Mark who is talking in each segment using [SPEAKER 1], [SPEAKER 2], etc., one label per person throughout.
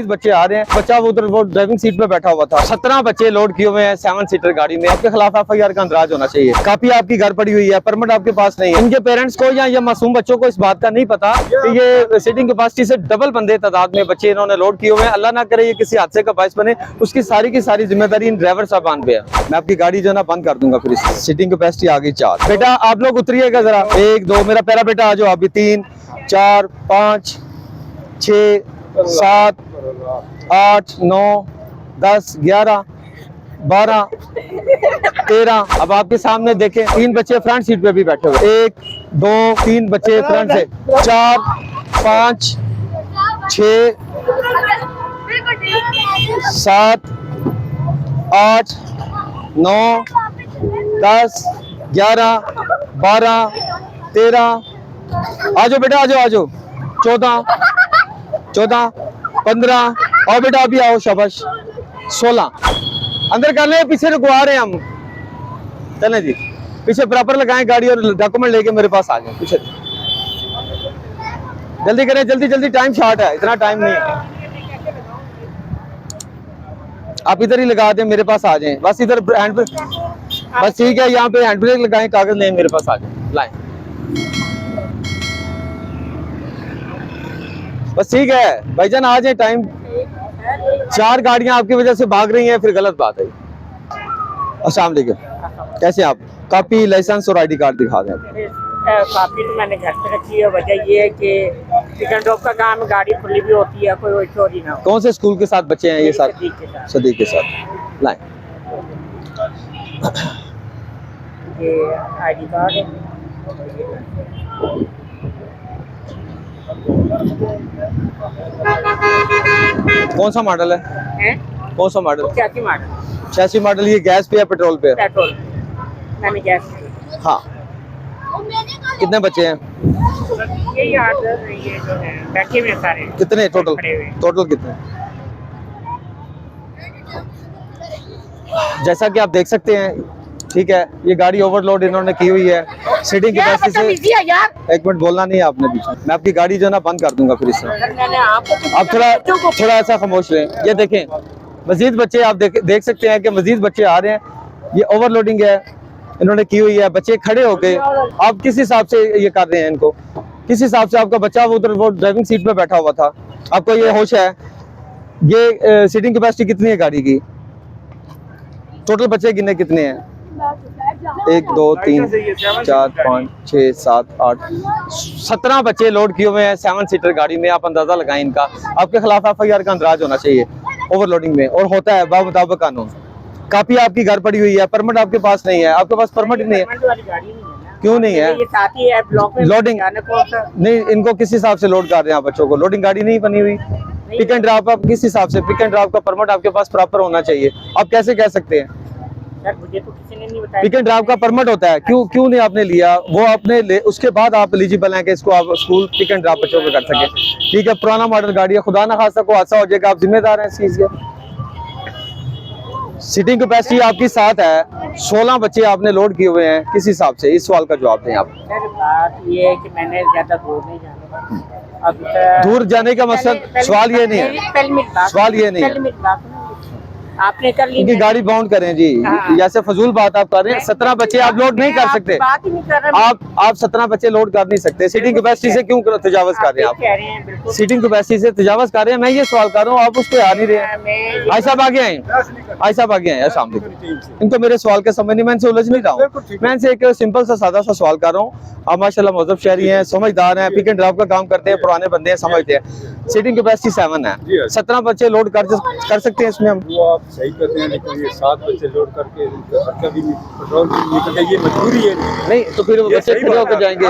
[SPEAKER 1] मजीद बच्चे आ रहे हैं। बच्चा वो उधर वो ड्राइविंग सीट पे बैठा हुआ था। 17 बच्चे लोड किए हुए हैं 7 सीटर गाड़ी में। आपके खिलाफ FIR का अंदराज होना चाहिए। कापी आपकी घर पड़ी हुई है, परमिट आपके पास नहीं है। इनके पेरेंट्स को या मासूम बच्चों को इस बात का नहीं पता कि ये सीटिंग कैपेसिटी से डबल बंदे तादाद में बच्चे इन्होंने लोड किए हुए हैं। अल्लाह ना करे ये किसी हादसे का बायस बने, उसकी सारी की सारी जिम्मेदारी इन ड्राइवर साहबान पे है। मैं आपकी गाड़ी जो है ना बंद कर दूंगा। फिर सीटिंग कैपेसिटी आ गई 4। बेटा आप लोग उतरिएगा जरा। 1 2 मेरा प्यारा बेटा आ जाओ। अभी 3 4 5 6 7 8 9 10 11 12 13। अब आपके सामने देखें 3 बच्चे फ्रंट सीट पे भी बैठे हुए। 1 2 3 बच्चे फ्रंट से, 4 5 6 7 8 9 10 11 12 13। आ जाओ बेटा, आ जाओ, आ जाओ। 14 15 और बेटा अभी आओ, शाबाश। 16 अंदर कर ले, पीछे रुकवा रहे हैं हम। चलें जी, पीछे बराबर लगाएं गाड़ी और डॉक्यूमेंट लेके मेरे पास आ जाए। पीछे जल्दी करें, जल्दी जल्दी, टाइम शॉर्ट है, इतना टाइम नहीं है। आप इधर ही लगा दें, मेरे पास आ जाएं। बस इधर हैंड ब्रेक, बस ठीक है, यहाँ पे हैंड ब्रेक लगाएं, कागज लें, मेरे पास आ जाए, लाएं। बस ठीक है भाईजान, आ जाए। टाइम 4 गाड़ियां आपकी वजह से भाग रही हैं, फिर गलत बात है। अस्सलाम वालेकुम, कैसे आप? कापी, लाइसेंस और ID कार्ड दिखा दें।
[SPEAKER 2] कापी तो मैंने घर पे रखी है। वजह ये है कि पिक एंड ड्रॉप का काम, गाड़ी खुली भी होती है, कोई चोरी ना हो।
[SPEAKER 1] कौन से स्कूल के साथ बच्चे हैं ये? साथ सदीक के साथ। लाएं।
[SPEAKER 2] ये ID कार्ड है।
[SPEAKER 1] कौन सा मॉडल है? कौन सा मॉडल?
[SPEAKER 2] 86 मॉडल।
[SPEAKER 1] 86 मॉडल। ये गैस पे है पेट्रोल पे?
[SPEAKER 2] पेट्रोल। मैंने गैस।
[SPEAKER 1] हाँ। कितने बच्चे हैं?
[SPEAKER 2] ये ये जो है बैठे हुए सारे।
[SPEAKER 1] कितने टोटल? टोटल कितने? जैसा कि आप देख सकते हैं, ठीक है, ये गाड़ी ओवरलोड इन्होंने की हुई है। सीटिंग कैपेसिटी से, एक मिनट बोलना नहीं है आपने बीच में। मैं आपकी गाड़ी जो है ना बंद कर दूंगा फिर इससे। आप थोड़ा ऐसा खामोश रहें। ये देखें मजीद बच्चे आप देख सकते हैं कि मजीद बच्चे आ रहे हैं। ये ओवरलोडिंग है इन्होंने की हुई है। बच्चे खड़े हो गए। आप किस हिसाब से ये कर रहे हैं इनको? किस हिसाब से? आपका बच्चा वो उधर वो ड्राइविंग सीट पे बैठा हुआ था, आपको ये होश है? ये सीटिंग कैपेसिटी कितनी है गाड़ी की? टोटल बच्चे गिने कितने हैं? 1 2 3 4 5 6 7 8 17 बच्चे लोड किए हुए हैं 7 सीटर गाड़ी में। आप अंदाजा लगाएं इनका। आपके खिलाफ FIR का अंदराज होना चाहिए ओवरलोडिंग में, और होता है बामुताबिक कानून। कापी आपकी घर पड़ी हुई है, परमिट आपके पास नहीं है। आपके पास परमिट ही नहीं है। क्यों नहीं है?
[SPEAKER 2] ये साथ ही है ब्लॉक में
[SPEAKER 1] लोडिंग नहीं, इनको किस हिसाब से लोड कर रहे हैं आप बच्चों को? लोडिंग गाड़ी नहीं बनी हुई। पिक एंड ड्रॉप आप किस हिसाब से? पिक एंड ड्रॉप का परमिट आपके पास प्रॉपर होना चाहिए। आप कैसे कह सकते हैं?
[SPEAKER 2] सर मुझे तो किसी ने नहीं बताया।
[SPEAKER 1] पिक एंड ड्रॉप का परमिट होता है, क्यों नहीं आपने लिया? वो आपने उसके बाद आप एलिजिबल हैं कि इसको आप स्कूल पिक एंड ड्रॉप बच्चों को कर सके। ठीक है, पुराना मॉडल गाड़ी है, खुदा ना खासा को हादसा हो जाएगा, आप जिम्मेदार हैं इस चीज के। सीटिंग कैपेसिटी आपकी 7 है, 16 बच्चे आपने लोड किए हुए हैं, किस हिसाब से? इस सवाल का जवाब दें आप।
[SPEAKER 2] सर बात ये है कि मैंने ज्यादा दूर नहीं जाना। अब
[SPEAKER 1] दूर जाने का मकसद, सवाल ये नहीं है, सवाल ये नहीं है।
[SPEAKER 2] आपने कर ली,
[SPEAKER 1] इनकी गाड़ी बाउंड करें जी। जैसे फजूल बात आप कर रहे हैं। 17 बच्चे आप लोड नहीं कर सकते।
[SPEAKER 2] बात ही नहीं कर रहे।
[SPEAKER 1] आप 17 बच्चे लोड कर नहीं सकते। सीटिंग कैपेसिटी से क्यों तजावज कर रहे हैं आप? सीटिंग कैपेसिटी से तजावज कर रहे हैं। मैं ये सवाल कर रहा हूँ, आप उस पर आ नहीं रहे। भाई साहब आगे आए, भाई साहब आगे आए। अस्सलाम वालेकुम। इनको मेरे सवाल का समझ नहीं, मैं इनसे उलझ नहीं रहा हूँ। मैं इनसे एक सिंपल सा सादा सा सवाल कर रहा हूँ। आप माशाल्लाह मौजूद शहरी हैं, समझदार हैं, पिक एंड ड्रॉप का काम करते हैं, पुराने बंदे हैं, समझते हैं। सीटिंग कैपेसिटी 7 है, 17 बच्चे लोड कर सकते हैं इसमें हम।
[SPEAKER 3] वो आप सही करते हैं, लेकिन ये 7 बच्चे लोड करके खर्चा भी पेट्रोल भी निकल गया, ये मजबूरी है।
[SPEAKER 1] नहीं तो फिर वो बच्चे खड़े होकर जाएंगे,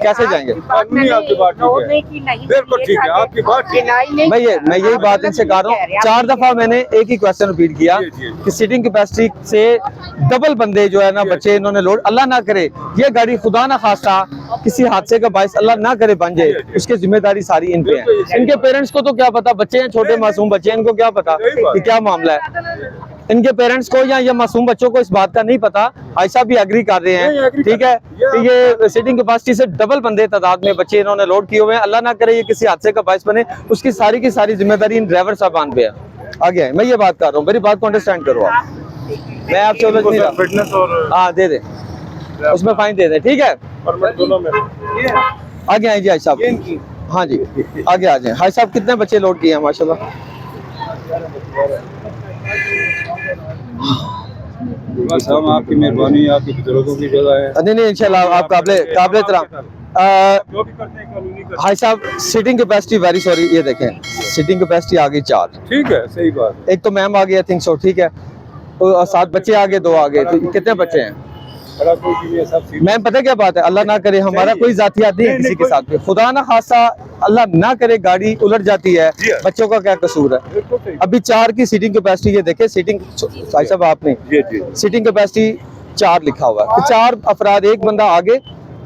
[SPEAKER 1] कैसे जाएंगे?
[SPEAKER 3] कानूनी आपकी बात ठीक है, बिल्कुल ठीक है, आपकी बात ठीक है।
[SPEAKER 1] मैं यही बात इनसे कर रहा हूँ। 4 दफा मैंने एक ही क्वेश्चन रिपीट किया कि सीटिंग कैपेसिटी से डबल बंदे जो है ना बच्चे इन्होंने लोड, अल्लाह ना करे ये गाड़ी खुदा ना खास्ता किसी हादसे का बायस अल्लाह ना करे बन जाए, उसकी जिम्मेदारी सारी इन पे है। इनके पेरेंट्स को तो क्या पता, बच्चे हैं छोटे मासूम बच्चे हैं, इनको क्या पता कि क्या मामला है। इनके पेरेंट्स को या ये मासूम बच्चों को इस बात का नहीं पता। ऐसा भी एग्री कर रहे
[SPEAKER 3] नहीं,
[SPEAKER 1] हैं,
[SPEAKER 3] agree
[SPEAKER 1] ठीक है, कि ये सीटिंग कैपेसिटी से डबल बंदे तादाद में बच्चे इन्होंने लोड किए हुए हैं। अल्लाह ना करे ये किसी हादसे का बायस बने, उसकी सारी की सारी जिम्मेदारी इन ड्राइवर साहबान पे है। आगे है, मैं ये बात कर रहा हूँ, मेरी बात को अंडरस्टैंड करो आप। मैं आपसे उलझ नहीं रहा।
[SPEAKER 3] फिटनेस और
[SPEAKER 1] हाँ दे दे, उसमें फाइन दे दे, ठीक है।
[SPEAKER 3] परमिट दोनों में
[SPEAKER 1] आगे आए जी हाई साहब। हाँ जी आगे आ जाए। हाई साहब कितने बच्चे लोड किए हैं माशाल्लाह?
[SPEAKER 3] बस हम आपकी मेहरबानी, आपके बुजुर्गों की जगह है।
[SPEAKER 1] नहीं नहीं इंशाल्लाह आप काबिल तरह।
[SPEAKER 3] जो भी करते हैं कानूनी करते
[SPEAKER 1] हाई साहब सीटिंग कैपेसिटी वेरी सॉरी, ये देखें सीटिंग कैपेसिटी आ गई 4।
[SPEAKER 3] हैं। ठीक है, सही बात है।
[SPEAKER 1] एक तो मैम आ गई थिंक सो, ठीक है, तो 7 बच्चे आ गए, 2 आ गए, तो कितने बच्चे हैं?
[SPEAKER 3] बड़ा कोई भी नहीं है, सब सीट
[SPEAKER 1] मैम पता क्या बात है, अल्लाह ना करे हमारा कोई जातियात नहीं है
[SPEAKER 3] नहीं,
[SPEAKER 1] किसी के
[SPEAKER 3] कोई-
[SPEAKER 1] साथ भी, खुदा ना खासा अल्लाह ना करे गाड़ी उलट जाती है,
[SPEAKER 3] जी हाँ।
[SPEAKER 1] बच्चों का क्या कसूर है?
[SPEAKER 3] बिल्कुल सही।
[SPEAKER 1] अभी 4 की सीटिंग कैपेसिटी, ये देखे सीटिंग भाई साहब आपने
[SPEAKER 3] जी जी
[SPEAKER 1] सीटिंग कैपेसिटी 4 लिखा हुआ है, तो 4 अफराद, एक बंदा आगे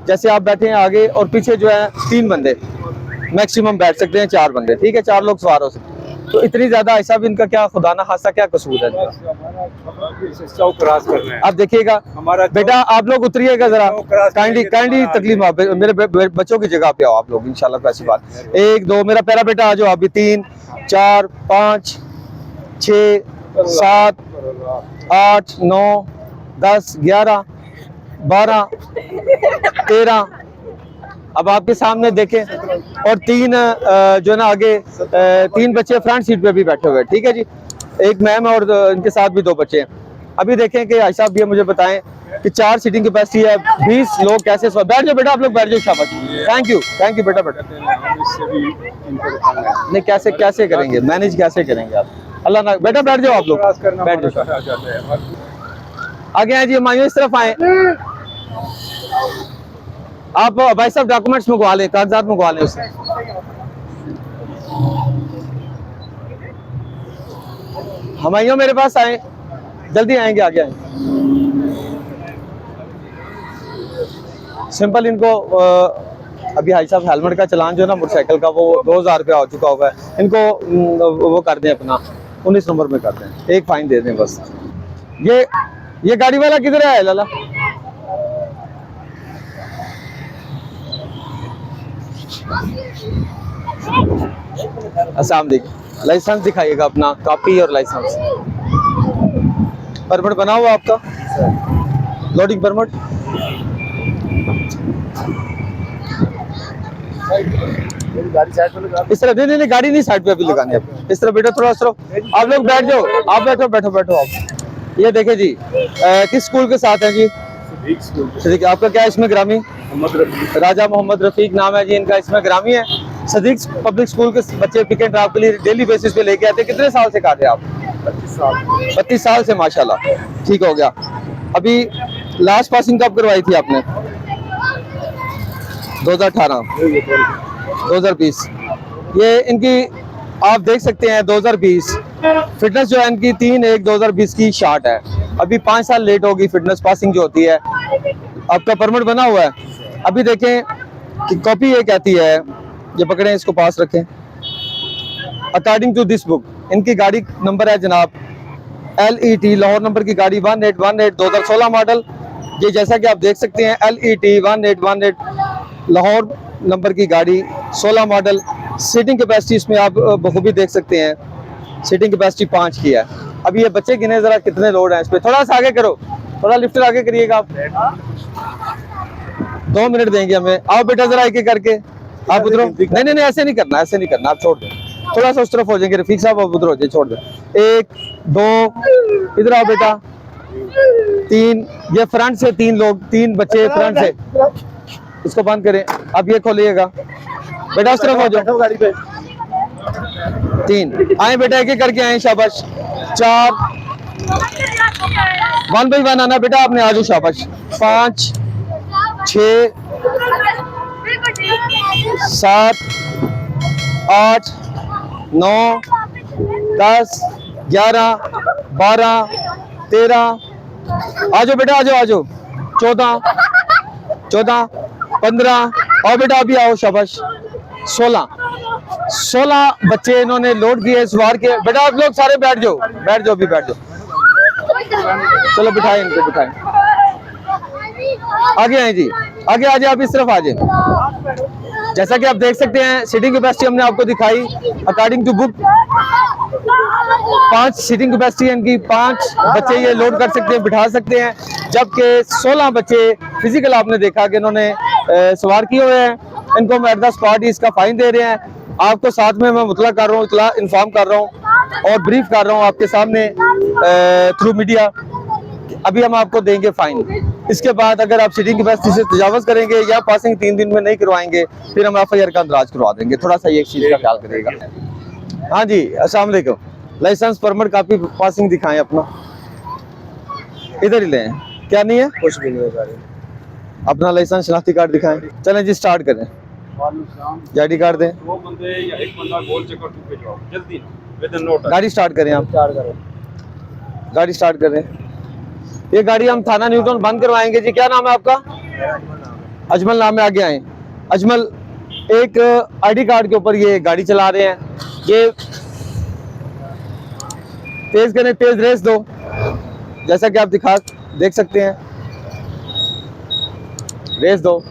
[SPEAKER 1] जैसे आप बैठे हैं आगे, और पीछे जो है 3 बंदे मैक्सिमम बैठ सकते हैं, 4 बंदे, ठीक है, 4 लोग सवार हो सकते हैं। तो इतनी ज्यादा ऐसा भी इनका क्या खुदा ना खासा क्या कसूर है इनका?
[SPEAKER 3] बस हमारा इसे 100 क्रॉस करना है।
[SPEAKER 1] आप देखिएगा
[SPEAKER 3] हमारा
[SPEAKER 1] बेटा, आप लोग उतरिएगा जरा,
[SPEAKER 3] क्रॉस
[SPEAKER 1] काइंडली
[SPEAKER 3] करेंगे तो
[SPEAKER 1] काइंडली
[SPEAKER 3] हमारा
[SPEAKER 1] तकलीफ आप मेरे बच्चों की जगह पे आओ आप लोग इंशाल्लाह, कैसी बात। 1 2 मेरा प्यारा बेटा आ जाओ अभी, 3 4 5 6 7 8 9 10 11 12 13। अब आपके सामने देखें, और 3 जो ना आगे 3 बच्चे फ्रंट सीट पे भी बैठे हुए हैं, ठीक है जी, एक मैम और इनके साथ भी 2 बच्चे हैं। अभी देखें कि भाई साहब ये मुझे बताएं कि 4 सीटिंग कैपेसिटी है, 20 लोग कैसे बैठ जाओ बेटा, आप लोग बैठ जाओ, शाबाश, थैंक यू बेटा बेटा।
[SPEAKER 3] हम इससे भी इनको बताना है।
[SPEAKER 1] नहीं कैसे करेंगे, मैनेज कैसे करेंगे आप? अल्लाह ना, बेटा बैठ जाओ आप लोग,
[SPEAKER 3] क्रॉस करना
[SPEAKER 1] बैठ
[SPEAKER 3] हमारा
[SPEAKER 1] जाओ,
[SPEAKER 3] कहा जाता है।
[SPEAKER 1] आगे आए जी मायूं, इस तरफ आए आप। भाई साहब डॉक्यूमेंट्स मंगवा लें, कागजात मंगवा लें उससे। हमायूं मेरे पास आए, जल्दी आएंगे, आगे आएंगे। सिंपल इनको अभी हाई साहब हेलमेट का चलान जो है ना मोटरसाइकिल का, वो 2000 रुपया हो चुका हुआ है, इनको वो कर दें अपना 19 नंबर में कर दें, एक फाइन दे दें बस। ये गाड़ी वाला किधर है लाला? अस्सलाम वालेकुम, लाइसेंस दिखाइएगा अपना, कॉपी और लाइसेंस। परमिट बना हुआ आपका, लोडिंग परमिट? इस तरह नहीं गाड़ी नहीं साइड पे अभी लगानी है, इस तरह बेटा थोड़ा आप लोग बैठ जाओ, आप बैठो आप। ये देखे जी किस स्कूल के साथ है जी? सदीक। आपका क्या इसमें ग्रामी? राजा मोहम्मद रफीक नाम है जी इनका, इसमें ग्रामी है। सदीक पब्लिक स्कूल के बच्चे पिक एंड ड्रॉप के लिए डेली बेसिस पे लेके आते हैं। कितने साल से काटे आप? 32 साल से, माशाल्लाह, ठीक हो गया। अभी लास्ट पासिंग कब करवाई थी आपने? 2018 2020। ये इनकी आप देख सकते हैं 2020 फिटनेस जो है इनकी 3/1/2020 की शार्ट है। अभी 5 साल लेट होगी फिटनेस पासिंग जो होती है। आपका परमिट बना हुआ है। अभी देखें कि कॉपी ये कहती है, ये पकड़ें, इसको पास रखें। अकॉर्डिंग टू दिस बुक इनकी गाड़ी नंबर है जनाब LET लाहौर नंबर की गाड़ी 1818 2016 मॉडल। ये जैसा कि आप देख सकते हैं LET 1818 लाहौर नंबर की गाड़ी 16 मॉडल। सीटिंग कैपेसिटी इसमें आप बखूबी देख सकते हैं, सीटिंग कैपेसिटी 5 की है। अभी ये बच्चे गिने जरा कितने लोड हैं इस पे। थोड़ा सा आगे करो, थोड़ा लिफ्ट आगे करिएगा आप। 2 मिनट देंगे हमें। आओ बेटा जरा एक एक करके आप उधरो। नहीं ऐसे नहीं करना, ऐसे नहीं करना, आप छोड़ दें, थोड़ा सा उस तरफ हो जाएंगे। रफीक साहब आप उधर हो जाए, छोड़ दें। 1 2 इधर आओ बेटा। 3 ये फ्रंट से 3 लोग, 3 बच्चे फ्रंट से। इसको बंद करें, अब ये खोलिएगा बेटा, उस तरफ हो जाओ गाड़ी पे। 3 आए बेटा, एक एक करके आए, शाबाश। 4 1 बाई 1 आना बेटा आपने, आ जाओ, शाबाश। 5 6 7 8 9 10 11 12 13 आ जाओ बेटा, आ जाओ। 14 15 और बेटा अभी आओ, शाबाश। 16 बच्चे इन्होंने लोड किए, सवार किए। बेटा आप लोग सारे बैठ जाओ, अभी बैठ जाओ। चलो बिठाएं इनको, बिठाएं। आगे आए जी, आगे आ जाए, आप इस तरफ आ जाए। जैसा कि आप देख सकते हैं सीटिंग कैपेसिटी हमने आपको दिखाई according to book. 5 seating capacity है इनकी, 5 बच्चे ये लोड कर सकते हैं, बिठा सकते हैं। जबकि 16 बच्चे फिजिकल आपने देखा कि इन्होंने सवार किए हुए हैं। इनको हम एट द स्पॉट इसका फाइन दे रहे हैं। आपको साथ में मैं मुतला कर रहा हूँ, इतला इन्फॉर्म कर रहा हूँ और ब्रीफ कर रहा हूँ आपके सामने थ्रू मीडिया। अभी हम आपको देंगे फाइन। इसके बाद अगर आप सीटिंग कैपेसिटी से तजावज़ करेंगे या पासिंग 3 दिन में नहीं करवाएंगे, फिर हम FIR का अंदराज करवा देंगे। थोड़ा सा ये एक चीज़ का ख्याल करिएगा। हाँ जी, अस्सलाम वालेकुम। लाइसेंस, परमिट, कापी, पासिंग दिखाएं अपना। इधर ही लें, क्या नहीं है?
[SPEAKER 3] कुछ भी नहीं है।
[SPEAKER 1] अपना लाइसेंस, शनाख्ती कार्ड दिखाएं। चलें जी, स्टार्ट करें। ID कार्ड दें।
[SPEAKER 3] 2 बंदे या 1 बंदा गोल चक्कर टू पे जाओ, जल्दी ना, विदिन नो टाइम।
[SPEAKER 1] गाड़ी स्टार्ट करें आप, गाड़ी स्टार्ट करें। ये गाड़ी हम थाना न्यूटन बंद करवाएंगे जी। क्या नाम है आपका? अजमल नाम है। आगे आए। अजमल एक ID कार्ड के ऊपर ये गाड़ी चला रहे हैं। ये तेज करें, तेज रेस दो, जैसा कि आप देख सकते हैं। रेस दो,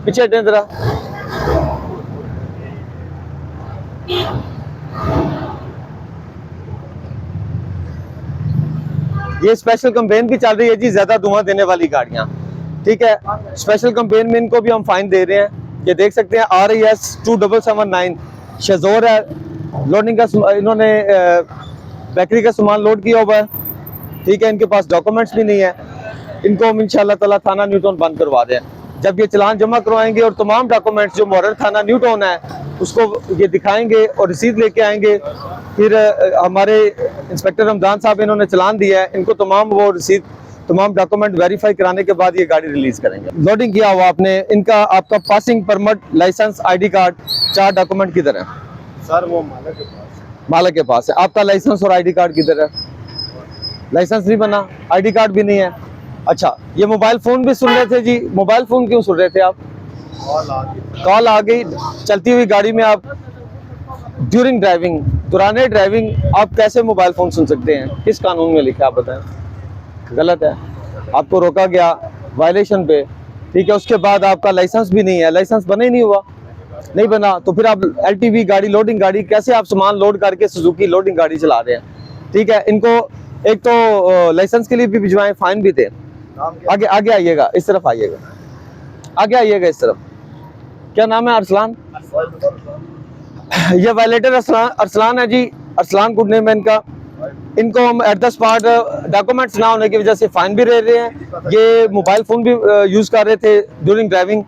[SPEAKER 1] पीछे हटें जरा। ये स्पेशल कैंपेन भी चल रही है जी, ज्यादा धुआं देने वाली गाड़ियां, ठीक है। स्पेशल कैंपेन में इनको भी हम फाइन दे रहे हैं। ये देख सकते हैं RIS 2779 शेजोर है। लोडिंग का इन्होंने बेकरी का सामान लोड किया हुआ है, ठीक है। इनके पास डॉक्यूमेंट्स भी नहीं है। इनको हम इंशाल्लाह ताला थाना न्यूटन बंद करवा दें। जब ये चलान जमा करवाएंगे और तमाम डॉक्यूमेंट्स जो मॉडल थाना न्यूटन है उसको ये दिखाएंगे और रसीद लेके आएंगे, फिर हमारे इंस्पेक्टर रमजान साहब इन्होंने चलान दिया है, इनको तमाम वो रसीद, तमाम डॉक्यूमेंट वेरीफाई कराने के बाद ये गाड़ी रिलीज करेंगे। लोडिंग किया हुआ आपने, इनका आपका passing, permit, licence, ID card, 4 document किधर है?
[SPEAKER 3] सर वो मालिक के पास।
[SPEAKER 1] मालिक के पास है। आपका लाइसेंस और ID कार्ड किधर है? लाइसेंस नहीं बना, ID कार्ड भी नहीं है। अच्छा, ये मोबाइल फोन भी सुन रहे थे जी? मोबाइल फोन क्यों सुन रहे थे आप? कॉल आ गई चलती हुई गाड़ी में। आप ड्यूरिंग ड्राइविंग, दौरान ड्राइविंग आप कैसे मोबाइल फोन सुन सकते हैं? किस कानून में लिखा है आप बताएं? गलत है। आपको रोका गया वायलेशन पे, ठीक है। उसके बाद आपका लाइसेंस भी नहीं है, लाइसेंस बना ही नहीं हुआ, नहीं बना तो फिर आप LTV गाड़ी, लोडिंग गाड़ी, कैसे आप सामान लोड करके सुजुकी लोडिंग गाड़ी चला रहे हैं, ठीक है। इनको एक तो लाइसेंस के लिए भी भिजवाएं, फाइन भी दें। आगे आगे आइएगा, इस तरफ आइएगा, आगे आइएगा इस तरफ। क्या नाम है? अरसलान। ये वायलेटर अरसलान है जी, अरसलान गुड नेम है इनका। इनको हम एट द स्पॉट डॉक्यूमेंट्स ना होने की वजह से फाइन भी दे रहे हैं। ये मोबाइल फोन भी यूज कर रहे थे ड्यूरिंग ड्राइविंग।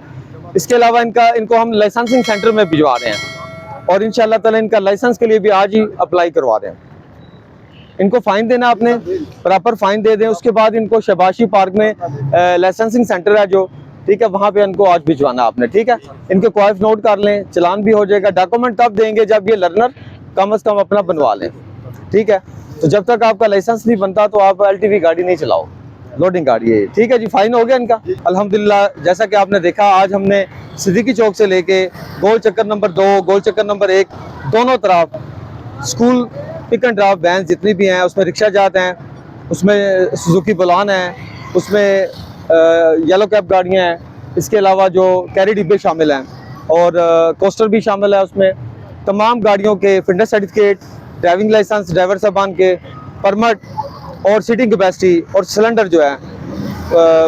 [SPEAKER 1] इसके अलावा इनको हम लाइसेंसिंग सेंटर में भिजवा रहे हैं और इंशाल्लाह ताला इनका लाइसेंस के लिए भी आज ही अप्लाई करवा रहे हैं। इनको फाइन देना, आपने प्रॉपर फाइन दे दें। उसके बाद इनको शबाशी पार्क में लाइसेंसिंग सेंटर है जो, ठीक है, वहाँ पे इनको आज भिजवाना आपने, ठीक है। इनके क्वाइफ नोट कर लें, चलान भी हो जाएगा। डॉक्यूमेंट तब देंगे जब ये लर्नर कम से कम अपना बनवा लें, ठीक है। तो जब तक आपका लाइसेंस नहीं बनता तो आप LTV गाड़ी नहीं चलाओ, लोडिंग गाड़ी है, ठीक है जी। फाइन हो गया इनका अल्हम्दुलिल्लाह। जैसा कि आपने देखा, आज हमने सिद्दीकी चौक से लेके गोल चक्कर नंबर 2, गोल चक्कर नंबर 1, दोनों तरफ school pick and drop van जितनी भी हैं, उसमें रिक्शा जाते हैं, उसमें सुजुकी बुलान है, उसमें येलो कैब गाड़ियाँ हैं, इसके अलावा जो कैरी डिब्बे शामिल हैं और कोस्टर भी शामिल है। उसमें तमाम गाड़ियों के fitness certificate, driving licence, driver साहबान के परमिट और सीटिंग कैपेसिटी और सिलेंडर जो है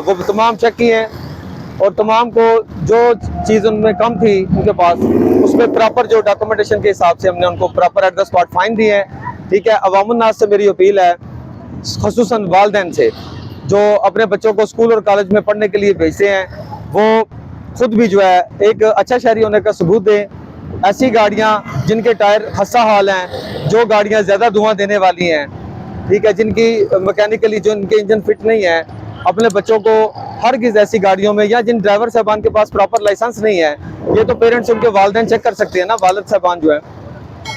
[SPEAKER 1] वो तमाम चेक किए हैं और तमाम को जो चीज़ उनमें कम थी उनके पास, उसमें प्रॉपर जो डॉक्यूमेंटेशन के हिसाब से हमने उनको proper at the spot fine दिए हैं, ठीक है। अवामुन्नास से मेरी अपील है, ख़ुसूसन वालिदैन से जो अपने बच्चों को स्कूल और कॉलेज में पढ़ने के लिए भेजते हैं, वो खुद भी जो है एक अच्छा शहरी होने का सबूत दें। ऐसी गाड़ियाँ जिनके टायर खस्ता हाल हैं, जो गाड़ियाँ ज़्यादा धुआं देने वाली हैं, ठीक है, जिनकी मैकेनिकली जो इनके इंजन फिट नहीं है, अपने बच्चों को हरगिज़ ऐसी गाड़ियों में, या जिन ड्राइवर साहबान के पास प्रॉपर लाइसेंस नहीं है, ये तो पेरेंट्स उनके वालिदैन चेक कर सकते हैं ना, वालिद साहबान जो है,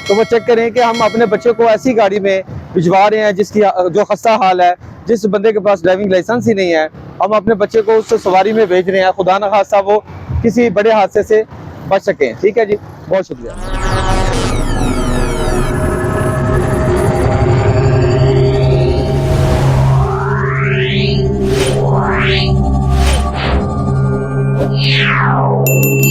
[SPEAKER 1] तो वो चेक करें कि हम अपने बच्चे को ऐसी गाड़ी में भिजवा रहे हैं जिसकी जो खस्ता हाल है, जिस बंदे के पास ड्राइविंग लाइसेंस ही नहीं है, हम अपने बच्चे को उस सवारी में भेज रहे हैं, खुदा न खास्ता वो किसी बड़े हादसे से बच सकें, ठीक है जी। बहुत शुक्रिया।
[SPEAKER 4] है।